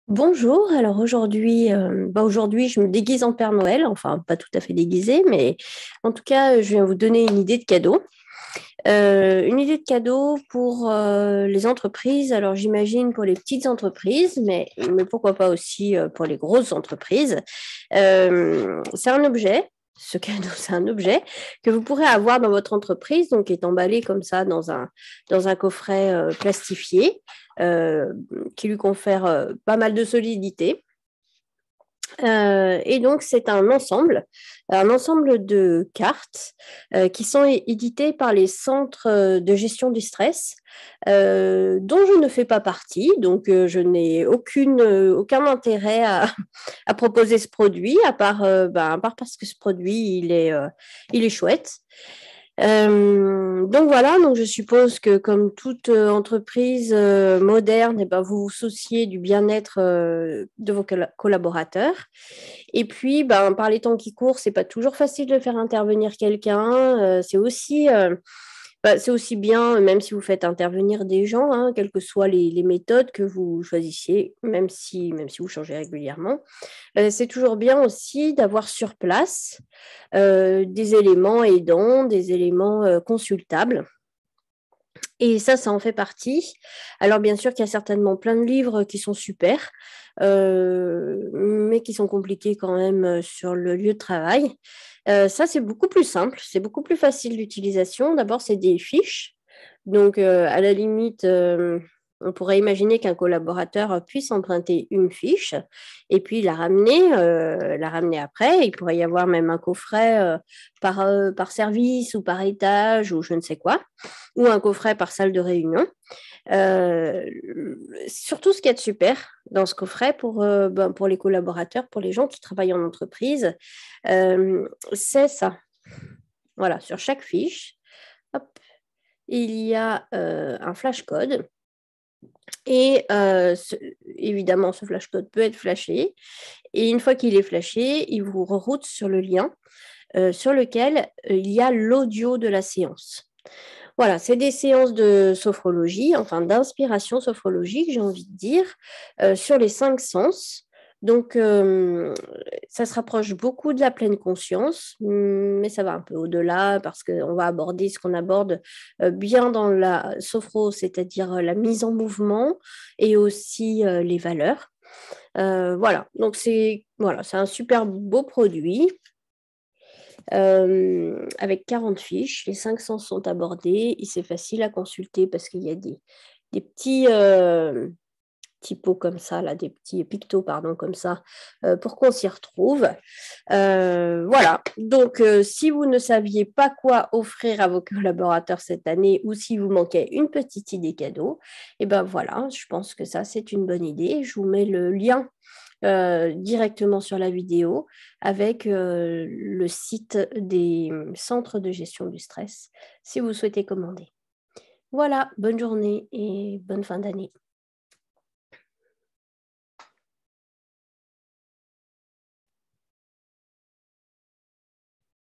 Bonjour, alors aujourd'hui je me déguise en Père Noël, enfin pas tout à fait déguisée, mais en tout cas je viens vous donner une idée de cadeau. Une idée de cadeau pour les entreprises, alors j'imagine pour les petites entreprises, mais pourquoi pas aussi pour les grosses entreprises. C'est un objet. Ce cadeau, c'est un objet que vous pourrez avoir dans votre entreprise, donc qui est emballé comme ça dans un coffret plastifié euh, qui lui confère pas mal de solidité. Et donc, c'est un ensemble de cartes qui sont éditées par les centres de gestion du stress, dont je ne fais pas partie. Donc, je n'ai aucun intérêt à proposer ce produit, à part parce que ce produit, il est chouette. Donc voilà, donc je suppose que comme toute entreprise moderne, eh ben, vous vous souciez du bien-être de vos collaborateurs. Et puis, ben, par les temps qui courent, c'est pas toujours facile de faire intervenir quelqu'un. C'est aussi bien, même si vous faites intervenir des gens, hein, quelles que soient les méthodes que vous choisissiez, même si vous changez régulièrement. C'est toujours bien aussi d'avoir sur place des éléments aidants, des éléments consultables. Et ça en fait partie. Alors, bien sûr qu'il y a certainement plein de livres qui sont super, mais qui sont compliqués quand même sur le lieu de travail. Ça, c'est beaucoup plus simple, c'est beaucoup plus facile d'utilisation. D'abord, c'est des fiches. Donc, à la limite, on pourrait imaginer qu'un collaborateur puisse emprunter une fiche et puis la ramener après. Il pourrait y avoir même un coffret par service ou par étage ou je ne sais quoi, ou un coffret par salle de réunion. Euh, Surtout, ce qu'il y a de super dans ce coffret pour les collaborateurs, pour les gens qui travaillent en entreprise, c'est ça. Voilà, sur chaque fiche, hop, il y a un flashcode. Et évidemment, ce flashcode peut être flashé. Et une fois qu'il est flashé, il vous reroute sur le lien sur lequel il y a l'audio de la séance. Voilà, c'est des séances de sophrologie, enfin d'inspiration sophrologique, j'ai envie de dire, sur les cinq sens. Donc, ça se rapproche beaucoup de la pleine conscience, mais ça va un peu au-delà parce qu'on va aborder ce qu'on aborde bien dans la sophro, c'est-à-dire la mise en mouvement et aussi les valeurs. Voilà, donc c'est un super beau produit avec 40 fiches. Les 500 sont abordés et c'est facile à consulter parce qu'il y a des petits typos comme ça, là, des petits pictos, pardon, comme ça, pour qu'on s'y retrouve. Voilà, donc si vous ne saviez pas quoi offrir à vos collaborateurs cette année ou si vous manquait une petite idée cadeau, et ben voilà, je pense que ça, c'est une bonne idée. Je vous mets le lien directement sur la vidéo avec le site des centres de gestion du stress si vous souhaitez commander. Voilà, bonne journée et bonne fin d'année.